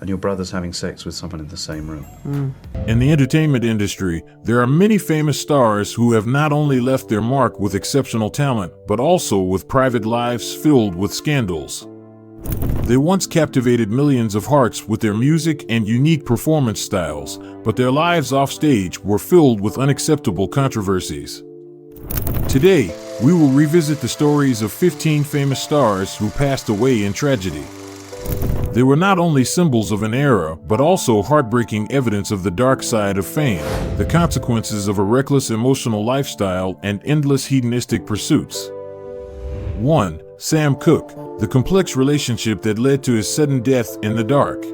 And your brother's having sex with someone in the same room. In the entertainment industry, there are many famous stars who have not only left their mark with exceptional talent, but also with private lives filled with scandals. They once captivated millions of hearts with their music and unique performance styles, but their lives offstage were filled with unacceptable controversies. Today, we will revisit the stories of 15 famous stars who passed away in tragedy. They were not only symbols of an era, but also heartbreaking evidence of the dark side of fame, the consequences of a reckless emotional lifestyle, and endless hedonistic pursuits. 1. Sam Cooke, the complex relationship that led to his sudden death in the dark.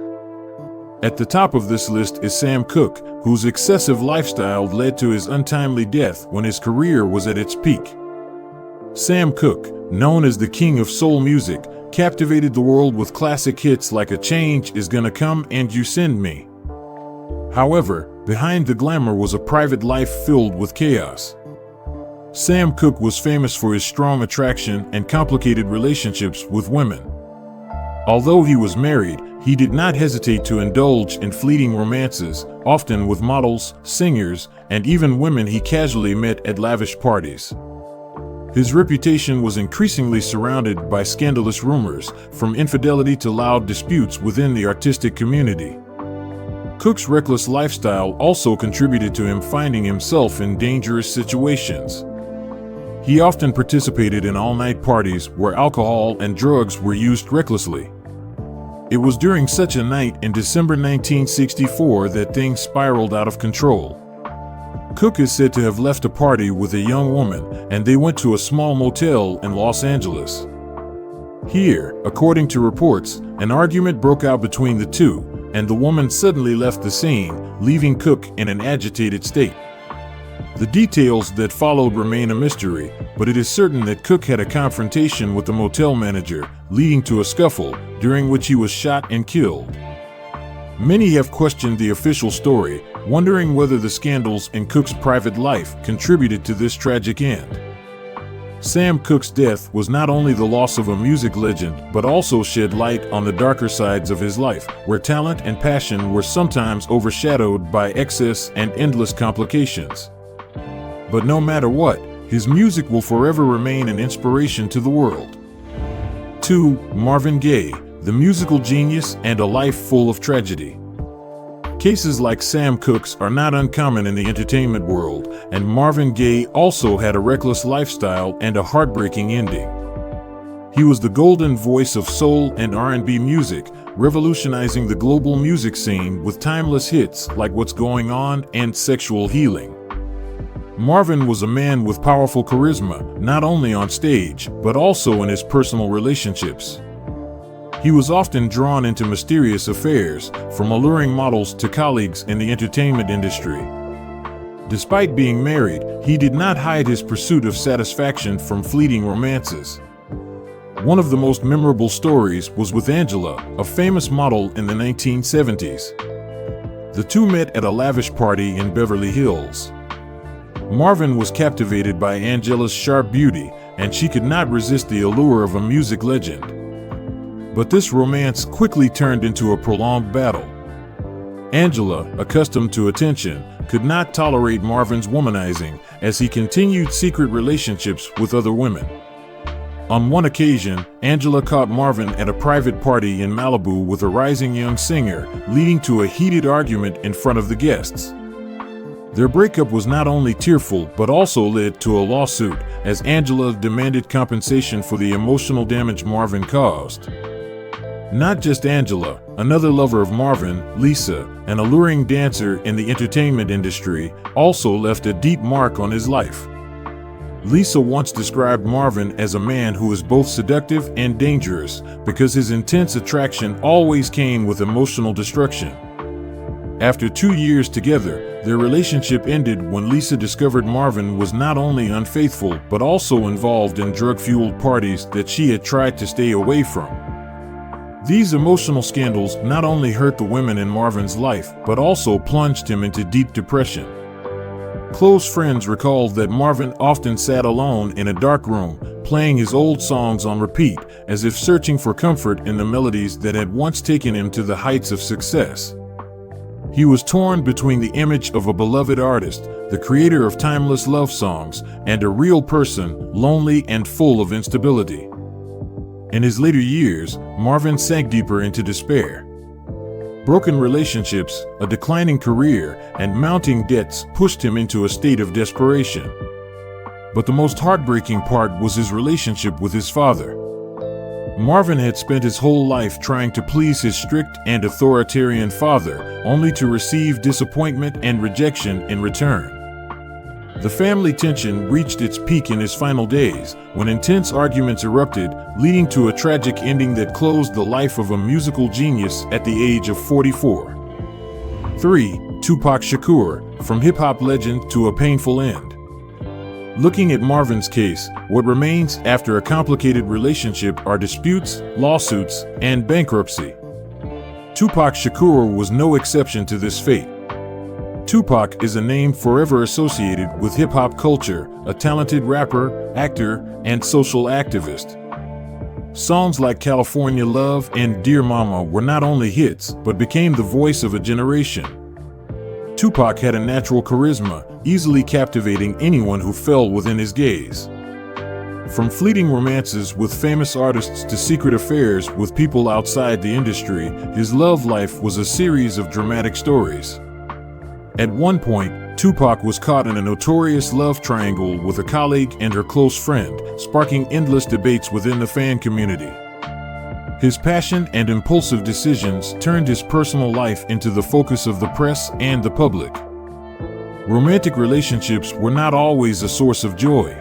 At the top of this list is Sam Cooke, whose excessive lifestyle led to his untimely death when his career was at its peak. Sam Cooke, known as the king of soul music, captivated the world with classic hits like A Change Is Gonna Come and You Send Me. However, behind the glamour was a private life filled with chaos. Sam Cooke was famous for his strong attraction and complicated relationships with women. Although he was married, he did not hesitate to indulge in fleeting romances, often with models, singers, and even women he casually met at lavish parties. His reputation was increasingly surrounded by scandalous rumors, from infidelity to loud disputes within the artistic community. Cooke's reckless lifestyle also contributed to him finding himself in dangerous situations. He often participated in all-night parties where alcohol and drugs were used recklessly. It was during such a night in December 1964 that things spiraled out of control. Cooke is said to have left a party with a young woman, and they went to a small motel in Los Angeles. Here, according to reports, an argument broke out between the two, and the woman suddenly left the scene, leaving Cooke in an agitated state. The details that followed remain a mystery, but it is certain that Cooke had a confrontation with the motel manager, leading to a scuffle, during which he was shot and killed. Many have questioned the official story, wondering whether the scandals in Cooke's private life contributed to this tragic end. Sam Cooke's death was not only the loss of a music legend, but also shed light on the darker sides of his life, where talent and passion were sometimes overshadowed by excess and endless complications. But no matter what, his music will forever remain an inspiration to the world. 2. Marvin Gaye, the musical genius and a life full of tragedy. Cases like Sam Cooke's are not uncommon in the entertainment world, and Marvin Gaye also had a reckless lifestyle and a heartbreaking ending. He was the golden voice of soul and R&B music, revolutionizing the global music scene with timeless hits like What's Going On and Sexual Healing. Marvin was a man with powerful charisma, not only on stage, but also in his personal relationships. He was often drawn into mysterious affairs, from alluring models to colleagues in the entertainment industry. Despite being married, he did not hide his pursuit of satisfaction from fleeting romances. One of the most memorable stories was with Angela, a famous model in the 1970s. The two met at a lavish party in Beverly Hills. Marvin was captivated by Angela's sharp beauty, and she could not resist the allure of a music legend. But this romance quickly turned into a prolonged battle. Angela, accustomed to attention, could not tolerate Marvin's womanizing, as he continued secret relationships with other women. On one occasion, Angela caught Marvin at a private party in Malibu with a rising young singer, leading to a heated argument in front of the guests. Their breakup was not only tearful but also led to a lawsuit, as Angela demanded compensation for the emotional damage Marvin caused. Not just Angela, another lover of Marvin, Lisa, an alluring dancer in the entertainment industry, also left a deep mark on his life. Lisa once described Marvin as a man who is both seductive and dangerous, because his intense attraction always came with emotional destruction. After 2 years together, their relationship ended when Lisa discovered Marvin was not only unfaithful but also involved in drug-fueled parties that she had tried to stay away from. These emotional scandals not only hurt the women in Marvin's life, but also plunged him into deep depression. Close friends recalled that Marvin often sat alone in a dark room, playing his old songs on repeat, as if searching for comfort in the melodies that had once taken him to the heights of success. He was torn between the image of a beloved artist, the creator of timeless love songs, and a real person, lonely and full of instability. In his later years, Marvin sank deeper into despair. Broken relationships, a declining career, and mounting debts pushed him into a state of desperation. But the most heartbreaking part was his relationship with his father. Marvin had spent his whole life trying to please his strict and authoritarian father, only to receive disappointment and rejection in return. The family tension reached its peak in his final days, when intense arguments erupted, leading to a tragic ending that closed the life of a musical genius at the age of 44. 3. Tupac Shakur, from hip-hop legend to a painful end. Looking at Marvin's case, what remains after a complicated relationship are disputes, lawsuits, and bankruptcy. Tupac Shakur was no exception to this fate. Tupac is a name forever associated with hip-hop culture, a talented rapper, actor, and social activist. Songs like California Love and Dear Mama were not only hits, but became the voice of a generation. Tupac had a natural charisma, easily captivating anyone who fell within his gaze. From fleeting romances with famous artists to secret affairs with people outside the industry, his love life was a series of dramatic stories. At one point, Tupac was caught in a notorious love triangle with a colleague and her close friend, sparking endless debates within the fan community. His passion and impulsive decisions turned his personal life into the focus of the press and the public. Romantic relationships were not always a source of joy.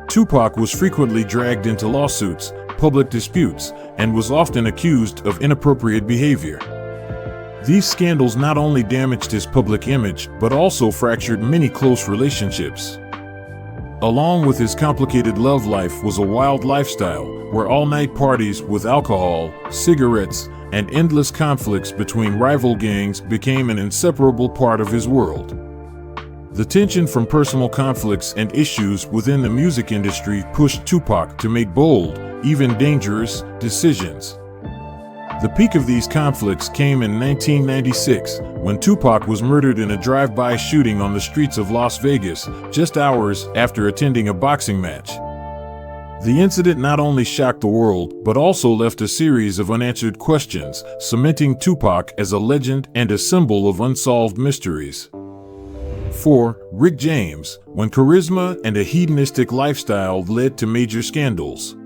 Tupac was frequently dragged into lawsuits, public disputes, and was often accused of inappropriate behavior. These scandals not only damaged his public image, but also fractured many close relationships. Along with his complicated love life was a wild lifestyle, where all-night parties with alcohol, cigarettes, and endless conflicts between rival gangs became an inseparable part of his world. The tension from personal conflicts and issues within the music industry pushed Tupac to make bold, even dangerous, decisions. The peak of these conflicts came in 1996, when Tupac was murdered in a drive-by shooting on the streets of Las Vegas, just hours after attending a boxing match. The incident not only shocked the world, but also left a series of unanswered questions, cementing Tupac as a legend and a symbol of unsolved mysteries. 4. Rick James, when charisma and a hedonistic lifestyle led to major scandals.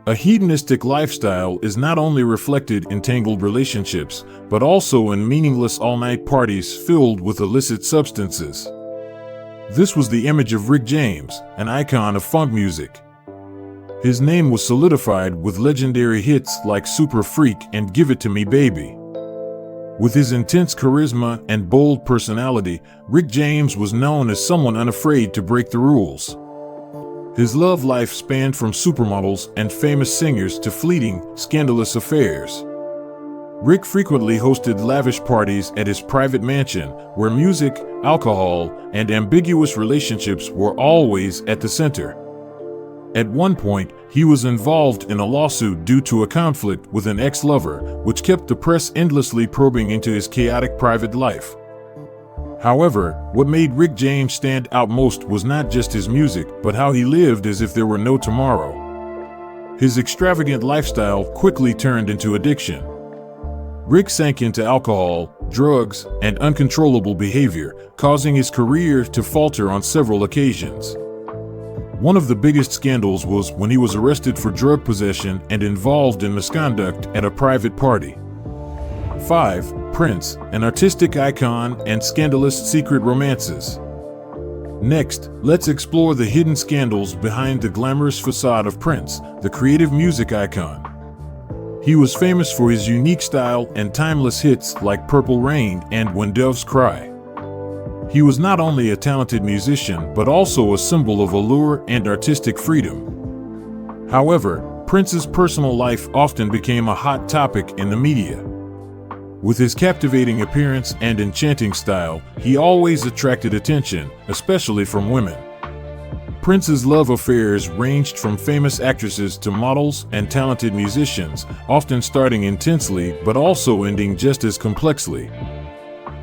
A hedonistic lifestyle is not only reflected in tangled relationships, but also in meaningless all-night parties filled with illicit substances. This was the image of Rick James, an icon of funk music. His name was solidified with legendary hits like Super Freak and Give It To Me Baby. With his intense charisma and bold personality, Rick James was known as someone unafraid to break the rules. His love life spanned from supermodels and famous singers to fleeting, scandalous affairs. Rick frequently hosted lavish parties at his private mansion, where music, alcohol, and ambiguous relationships were always at the center. At one point, he was involved in a lawsuit due to a conflict with an ex-lover, which kept the press endlessly probing into his chaotic private life. However, what made Rick James stand out most was not just his music, but how he lived as if there were no tomorrow. His extravagant lifestyle quickly turned into addiction. Rick sank into alcohol, drugs, and uncontrollable behavior, causing his career to falter on several occasions. One of the biggest scandals was when he was arrested for drug possession and involved in misconduct at a private party. 5. Prince, an artistic icon and scandalous secret romances. Next, let's explore the hidden scandals behind the glamorous facade of Prince, the creative music icon. He was famous for his unique style and timeless hits like Purple Rain and When Doves Cry. He was not only a talented musician, but also a symbol of allure and artistic freedom. However, Prince's personal life often became a hot topic in the media. With his captivating appearance and enchanting style, he always attracted attention, especially from women. Prince's love affairs ranged from famous actresses to models and talented musicians, often starting intensely but also ending just as complexly.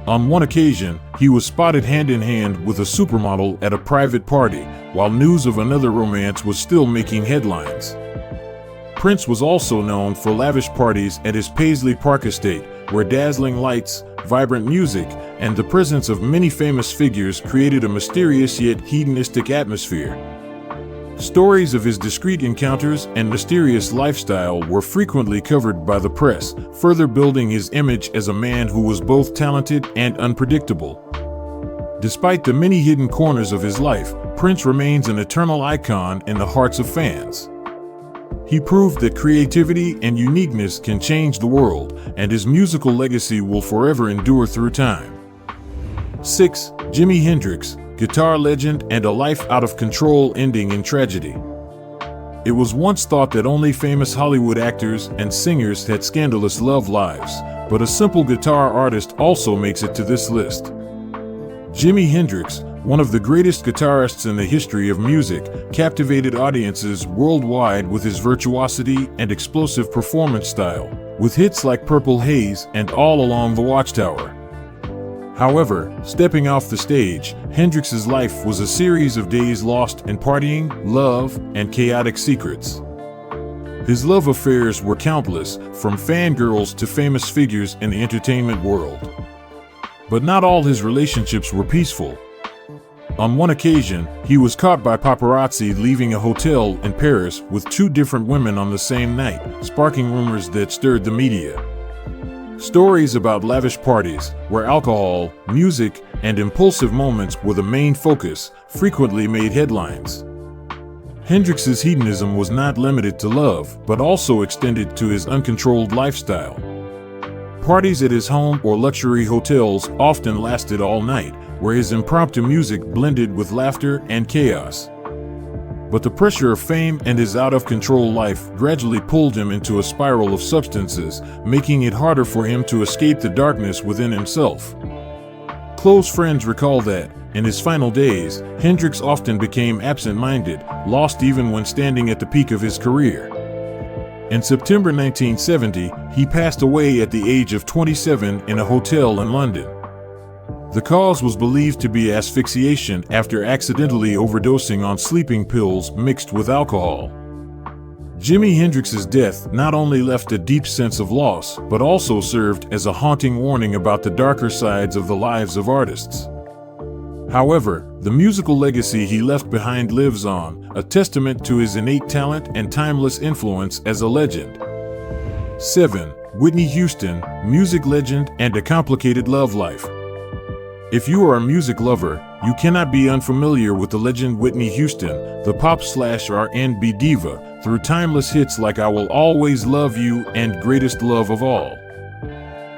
On one occasion, he was spotted hand-in-hand with a supermodel at a private party, while news of another romance was still making headlines. Prince was also known for lavish parties at his Paisley Park estate, where dazzling lights, vibrant music, and the presence of many famous figures created a mysterious yet hedonistic atmosphere. Stories of his discreet encounters and mysterious lifestyle were frequently covered by the press, further building his image as a man who was both talented and unpredictable. Despite the many hidden corners of his life, Prince remains an eternal icon in the hearts of fans. He proved that creativity and uniqueness can change the world, and his musical legacy will forever endure through time. 6. Jimi Hendrix, guitar legend and a life out of control ending in tragedy. It was once thought that only famous Hollywood actors and singers had scandalous love lives, but a simple guitar artist also makes it to this list. Jimi Hendrix, one of the greatest guitarists in the history of music, captivated audiences worldwide with his virtuosity and explosive performance style, with hits like Purple Haze and All Along the Watchtower. However, stepping off the stage, Hendrix's life was a series of days lost in partying, love, and chaotic secrets. His love affairs were countless, from fangirls to famous figures in the entertainment world. But not all his relationships were peaceful. On one occasion, he was caught by paparazzi leaving a hotel in Paris with 2 different women on the same night, sparking rumors that stirred the media. Stories about lavish parties, where alcohol, music, and impulsive moments were the main focus, frequently made headlines. Hendrix's hedonism was not limited to love, but also extended to his uncontrolled lifestyle. Parties at his home or luxury hotels often lasted all night, where his impromptu music blended with laughter and chaos. But the pressure of fame and his out-of-control life gradually pulled him into a spiral of substances, making it harder for him to escape the darkness within himself. Close friends recall that, in his final days, Hendrix often became absent-minded, lost even when standing at the peak of his career. In September 1970, he passed away at the age of 27 in a hotel in London. The cause was believed to be asphyxiation after accidentally overdosing on sleeping pills mixed with alcohol. Jimi Hendrix's death not only left a deep sense of loss, but also served as a haunting warning about the darker sides of the lives of artists. However, the musical legacy he left behind lives on, a testament to his innate talent and timeless influence as a legend. 7. Whitney Houston, music legend and a complicated love life. If you are a music lover, you cannot be unfamiliar with the legend Whitney Houston, the pop/R&B diva, through timeless hits like I Will Always Love You and Greatest Love of All.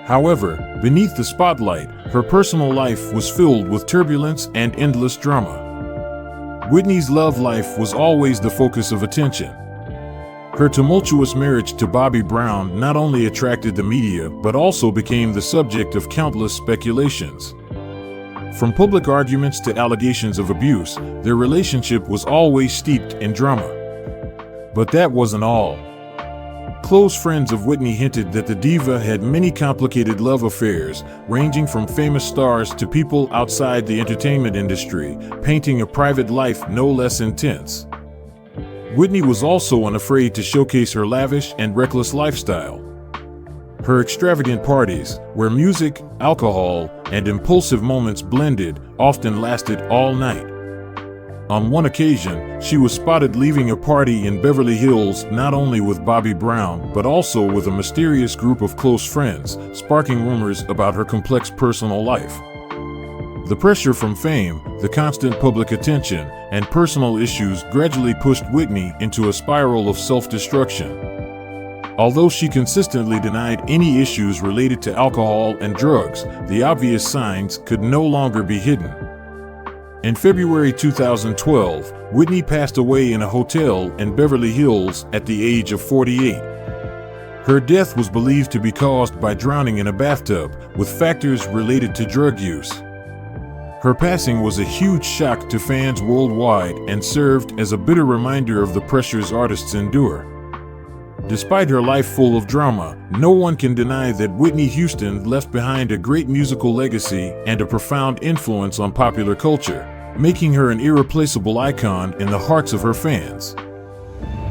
However, beneath the spotlight, her personal life was filled with turbulence and endless drama. Whitney's love life was always the focus of attention. Her tumultuous marriage to Bobby Brown not only attracted the media but also became the subject of countless speculations. From public arguments to allegations of abuse, their relationship was always steeped in drama. But that wasn't all. Close friends of Whitney hinted that the diva had many complicated love affairs, ranging from famous stars to people outside the entertainment industry, painting a private life no less intense. Whitney was also unafraid to showcase her lavish and reckless lifestyle. Her extravagant parties, where music, alcohol, and impulsive moments blended, often lasted all night. On one occasion, she was spotted leaving a party in Beverly Hills not only with Bobby Brown but also with a mysterious group of close friends, sparking rumors about her complex personal life. The pressure from fame, the constant public attention, and personal issues gradually pushed Whitney into a spiral of self-destruction. Although she consistently denied any issues related to alcohol and drugs, the obvious signs could no longer be hidden. In February 2012, Whitney passed away in a hotel in Beverly Hills at the age of 48. Her death was believed to be caused by drowning in a bathtub, with factors related to drug use. Her passing was a huge shock to fans worldwide and served as a bitter reminder of the pressures artists endure. Despite her life full of drama, no one can deny that Whitney Houston left behind a great musical legacy and a profound influence on popular culture, making her an irreplaceable icon in the hearts of her fans.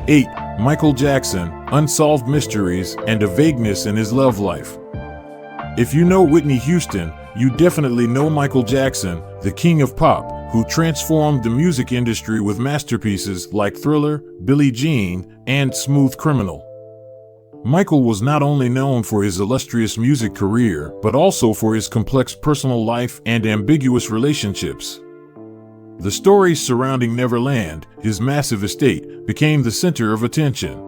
8. Michael Jackson, unsolved mysteries and a vagueness in his love life. If you know Whitney Houston, you definitely know Michael Jackson, the king of pop, who transformed the music industry with masterpieces like Thriller, Billie Jean, and Smooth Criminal. Michael was not only known for his illustrious music career, but also for his complex personal life and ambiguous relationships. The stories surrounding Neverland, his massive estate, became the center of attention.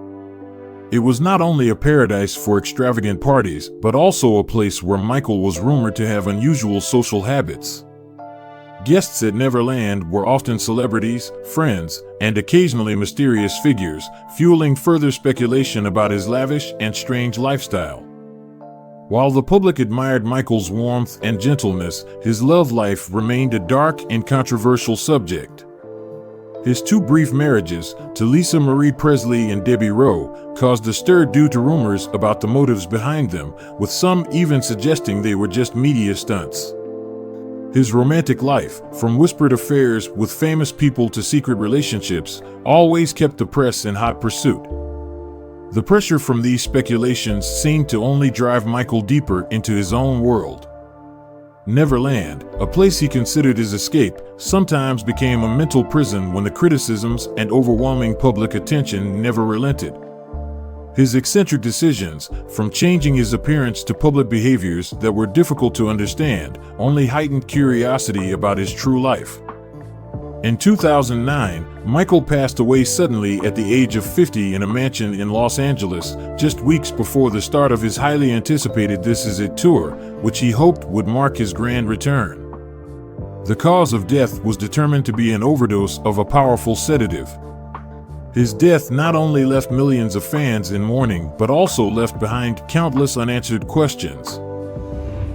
It was not only a paradise for extravagant parties, but also a place where Michael was rumored to have unusual social habits. Guests at Neverland were often celebrities, friends, and occasionally mysterious figures, fueling further speculation about his lavish and strange lifestyle. While the public admired Michael's warmth and gentleness, his love life remained a dark and controversial subject. His two brief marriages, to Lisa Marie Presley and Debbie Rowe, caused a stir due to rumors about the motives behind them, with some even suggesting they were just media stunts. His romantic life, from whispered affairs with famous people to secret relationships, always kept the press in hot pursuit. The pressure from these speculations seemed to only drive Michael deeper into his own world. Neverland, a place he considered his escape, sometimes became a mental prison when the criticisms and overwhelming public attention never relented. His eccentric decisions, from changing his appearance to public behaviors that were difficult to understand, only heightened curiosity about his true life. In 2009, Michael passed away suddenly at the age of 50 in a mansion in Los Angeles, just weeks before the start of his highly anticipated This Is It tour, which he hoped would mark his grand return. The cause of death was determined to be an overdose of a powerful sedative. His death not only left millions of fans in mourning, but also left behind countless unanswered questions.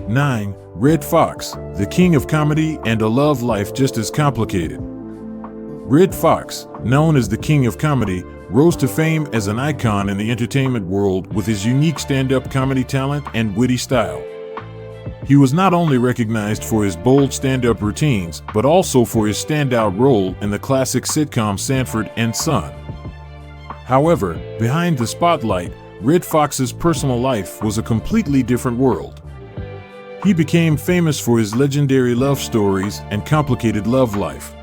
9. Redd Foxx, the king of comedy and a love life just as complicated. Redd Foxx, known as the king of comedy, rose to fame as an icon in the entertainment world with his unique stand-up comedy talent and witty style. He was not only recognized for his bold stand-up routines, but also for his standout role in the classic sitcom Sanford and Son. However, behind the spotlight, Redd Foxx's personal life was a completely different world. He became famous for his legendary love stories and complicated love life.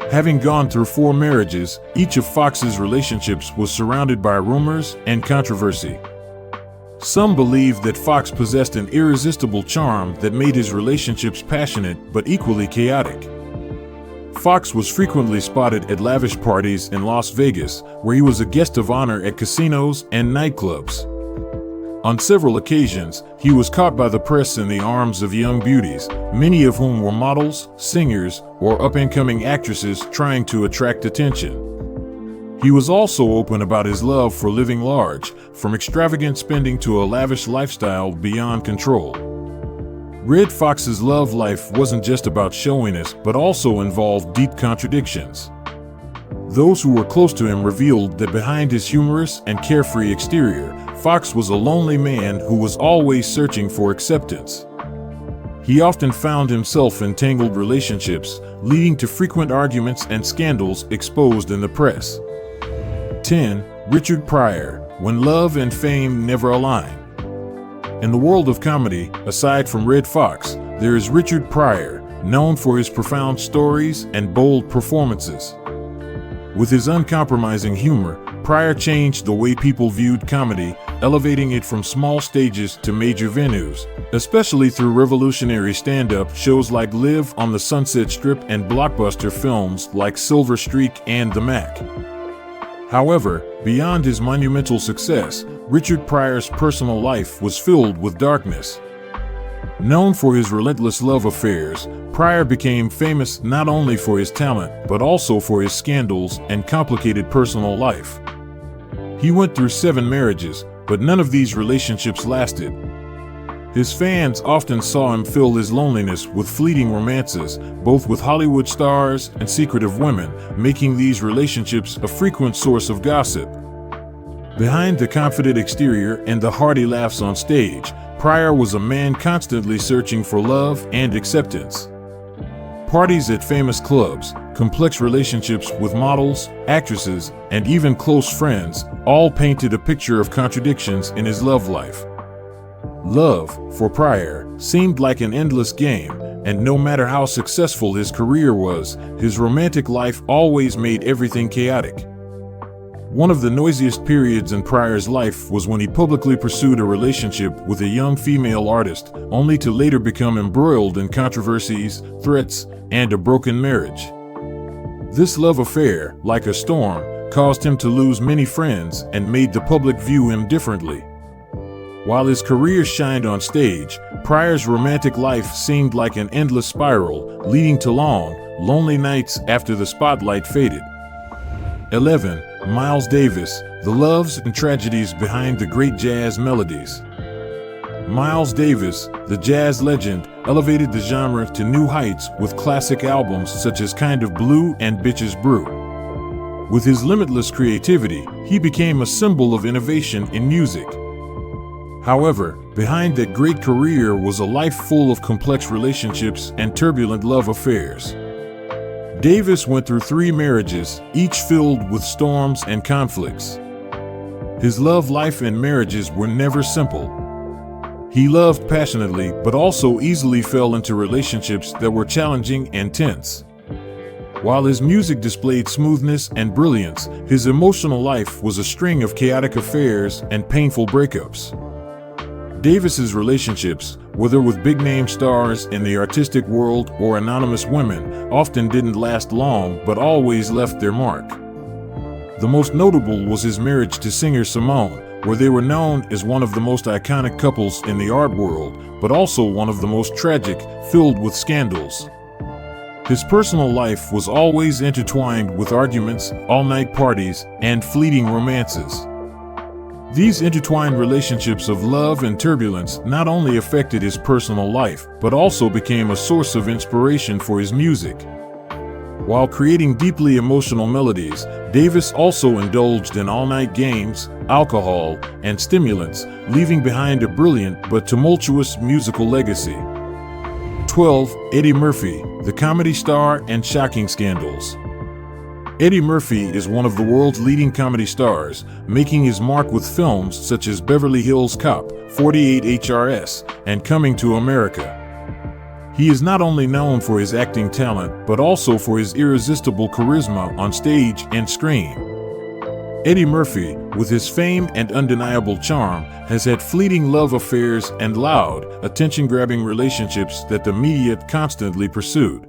Having gone through 4 marriages, each of Foxx's relationships was surrounded by rumors and controversy. Some believed that Foxx possessed an irresistible charm that made his relationships passionate but equally chaotic. Foxx was frequently spotted at lavish parties in Las Vegas, where he was a guest of honor at casinos and nightclubs. On several occasions, he was caught by the press in the arms of young beauties, many of whom were models, singers, or up-and-coming actresses trying to attract attention. He was also open about his love for living large, from extravagant spending to a lavish lifestyle beyond control. Redd Foxx's love life wasn't just about showiness, but also involved deep contradictions. Those who were close to him revealed that behind his humorous and carefree exterior, Foxx was a lonely man who was always searching for acceptance. He often found himself in tangled relationships, leading to frequent arguments and scandals exposed in the press. 10. Richard Pryor, when love and fame never align. In the world of comedy, aside from Redd Foxx, there is Richard Pryor, known for his profound stories and bold performances. With his uncompromising humor, Pryor changed the way people viewed comedy, elevating it from small stages to major venues, especially through revolutionary stand-up shows like Live on the Sunset Strip and blockbuster films like Silver Streak and The Mac. However, beyond his monumental success, Richard Pryor's personal life was filled with darkness. Known for his relentless love affairs, Pryor became famous not only for his talent, but also for his scandals and complicated personal life. He went through 7 marriages, but none of these relationships lasted. His fans often saw him fill his loneliness with fleeting romances, both with Hollywood stars and secretive women, making these relationships a frequent source of gossip. Behind the confident exterior and the hearty laughs on stage, Pryor was a man constantly searching for love and acceptance. Parties at famous clubs, complex relationships with models, actresses, and even close friends all painted a picture of contradictions in his love life. Love, for Pryor, seemed like an endless game, and no matter how successful his career was, his romantic life always made everything chaotic. One of the noisiest periods in Pryor's life was when he publicly pursued a relationship with a young female artist, only to later become embroiled in controversies, threats, and a broken marriage. This love affair, like a storm, caused him to lose many friends and made the public view him differently. While his career shined on stage, Pryor's romantic life seemed like an endless spiral, leading to long, lonely nights after the spotlight faded. 11. Miles Davis, the loves and tragedies behind the great jazz melodies. Miles Davis, the jazz legend, elevated the genre to new heights with classic albums such as Kind of Blue and Bitches Brew. With his limitless creativity, he became a symbol of innovation in music. However, behind that great career was a life full of complex relationships and turbulent love affairs. Davis went through 3 marriages, each filled with storms and conflicts. His love life and marriages were never simple. He loved passionately, but also easily fell into relationships that were challenging and tense. While his music displayed smoothness and brilliance, his emotional life was a string of chaotic affairs and painful breakups. Davis's relationships, whether with big-name stars in the artistic world or anonymous women, often didn't last long but always left their mark. The most notable was his marriage to singer Simone, where they were known as one of the most iconic couples in the art world, but also one of the most tragic, filled with scandals. His personal life was always intertwined with arguments, all-night parties, and fleeting romances. These intertwined relationships of love and turbulence not only affected his personal life, but also became a source of inspiration for his music. While creating deeply emotional melodies, Davis also indulged in all-night games, alcohol, and stimulants, leaving behind a brilliant but tumultuous musical legacy. 12. Eddie Murphy, the comedy star and shocking scandals. Eddie Murphy is one of the world's leading comedy stars, making his mark with films such as Beverly Hills Cop, 48 HRS, and Coming to America. He is not only known for his acting talent, but also for his irresistible charisma on stage and screen. Eddie Murphy, with his fame and undeniable charm, has had fleeting love affairs and loud, attention-grabbing relationships that the media constantly pursued.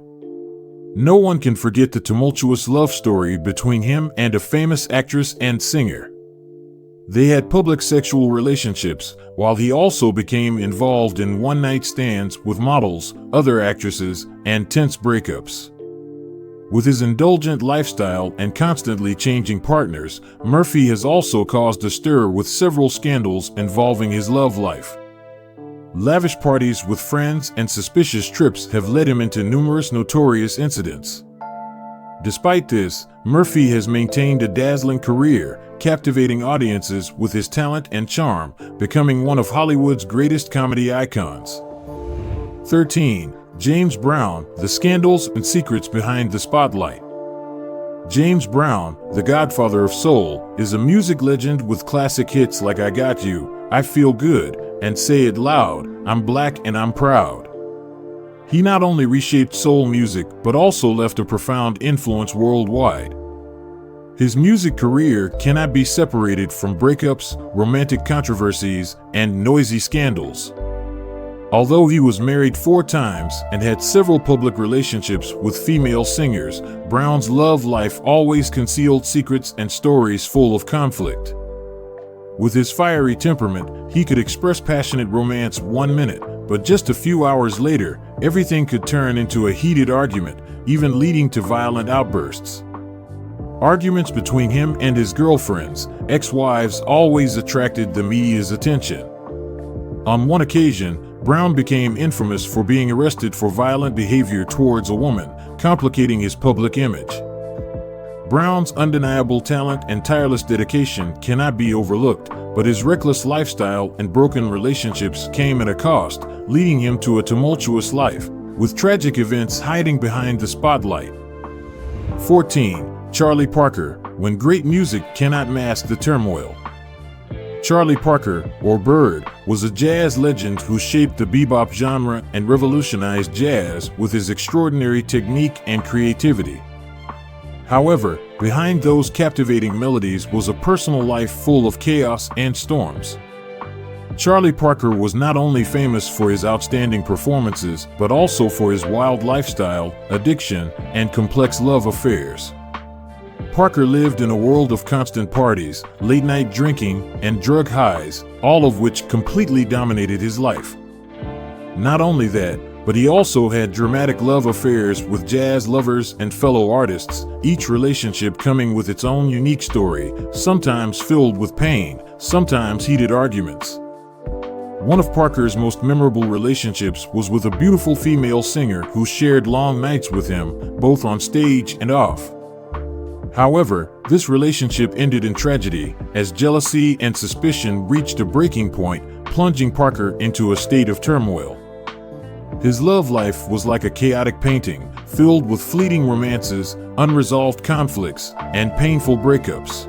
No one can forget the tumultuous love story between him and a famous actress and singer. They had public sexual relationships, while he also became involved in one-night stands with models, other actresses, and tense breakups. With his indulgent lifestyle and constantly changing partners, Murphy has also caused a stir with several scandals involving his love life. Lavish parties with friends and suspicious trips have led him into numerous notorious incidents. Despite this, Murphy has maintained a dazzling career, captivating audiences with his talent and charm, becoming one of Hollywood's greatest comedy icons. 13. James Brown, the scandals and secrets behind the spotlight. James Brown, the godfather of soul, is a music legend with classic hits like I Got You, I Feel Good, and Say It Loud, I'm Black and I'm Proud. He not only reshaped soul music, but also left a profound influence worldwide. His music career cannot be separated from breakups, romantic controversies, and noisy scandals. Although he was married 4 times and had several public relationships with female singers, Brown's love life always concealed secrets and stories full of conflict. With his fiery temperament, he could express passionate romance 1 minute, but just a few hours later, everything could turn into a heated argument, even leading to violent outbursts. Arguments between him and his girlfriends, ex-wives, always attracted the media's attention. On one occasion, Brown became infamous for being arrested for violent behavior towards a woman, complicating his public image. Brown's undeniable talent and tireless dedication cannot be overlooked, but his reckless lifestyle and broken relationships came at a cost, leading him to a tumultuous life, with tragic events hiding behind the spotlight. 14. Charlie Parker, when great music cannot mask the turmoil. Charlie Parker, or Bird, was a jazz legend who shaped the bebop genre and revolutionized jazz with his extraordinary technique and creativity. However, behind those captivating melodies was a personal life full of chaos and storms. Charlie Parker was not only famous for his outstanding performances, but also for his wild lifestyle, addiction, and complex love affairs. Parker lived in a world of constant parties, late-night drinking, and drug highs, all of which completely dominated his life. Not only that, but he also had dramatic love affairs with jazz lovers and fellow artists, each relationship coming with its own unique story, sometimes filled with pain, sometimes heated arguments. One of Parker's most memorable relationships was with a beautiful female singer who shared long nights with him, both on stage and off. However, this relationship ended in tragedy, as jealousy and suspicion reached a breaking point, plunging Parker into a state of turmoil. His love life was like a chaotic painting, filled with fleeting romances, unresolved conflicts, and painful breakups.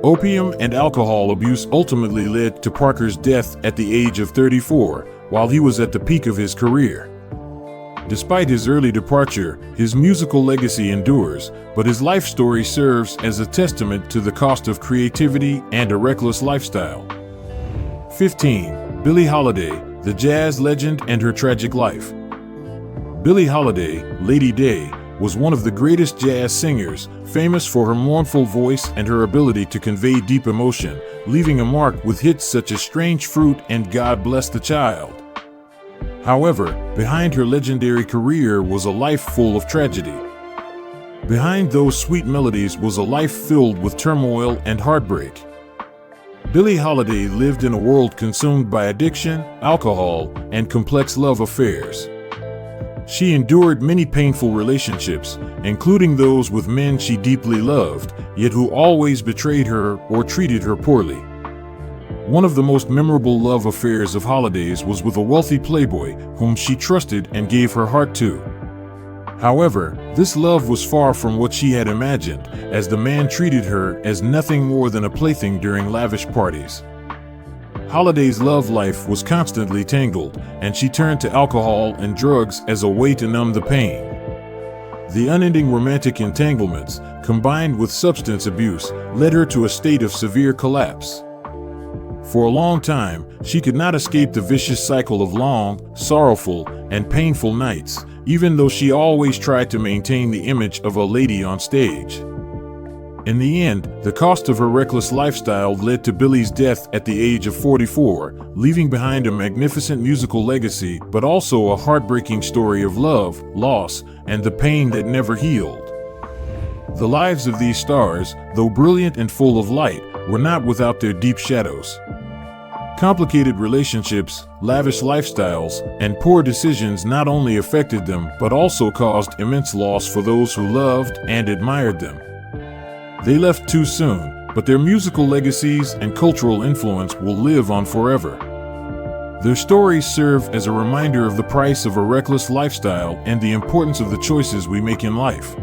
Opium and alcohol abuse ultimately led to Parker's death at the age of 34, while he was at the peak of his career. Despite his early departure, his musical legacy endures, but his life story serves as a testament to the cost of creativity and a reckless lifestyle. 15. Billie Holiday, the jazz legend and her tragic life. Billie Holiday, Lady Day, was one of the greatest jazz singers, famous for her mournful voice and her ability to convey deep emotion, leaving a mark with hits such as Strange Fruit and God Bless the Child. However, behind her legendary career was a life full of tragedy. Behind those sweet melodies was a life filled with turmoil and heartbreak. Billie Holiday lived in a world consumed by addiction, alcohol, and complex love affairs. She endured many painful relationships, including those with men she deeply loved, yet who always betrayed her or treated her poorly. One of the most memorable love affairs of Holiday's was with a wealthy playboy whom she trusted and gave her heart to. However, this love was far from what she had imagined, as the man treated her as nothing more than a plaything during lavish parties. Holiday's love life was constantly tangled, and she turned to alcohol and drugs as a way to numb the pain. The unending romantic entanglements, combined with substance abuse, led her to a state of severe collapse. For a long time, she could not escape the vicious cycle of long, sorrowful, and painful nights, even though she always tried to maintain the image of a lady on stage. In the end, the cost of her reckless lifestyle led to Billie's death at the age of 44, leaving behind a magnificent musical legacy, but also a heartbreaking story of love, loss, and the pain that never healed. The lives of these stars, though brilliant and full of light, were not without their deep shadows. Complicated relationships, lavish lifestyles, and poor decisions not only affected them but also caused immense loss for those who loved and admired them. They left too soon, but their musical legacies and cultural influence will live on forever. Their stories serve as a reminder of the price of a reckless lifestyle and the importance of the choices we make in life.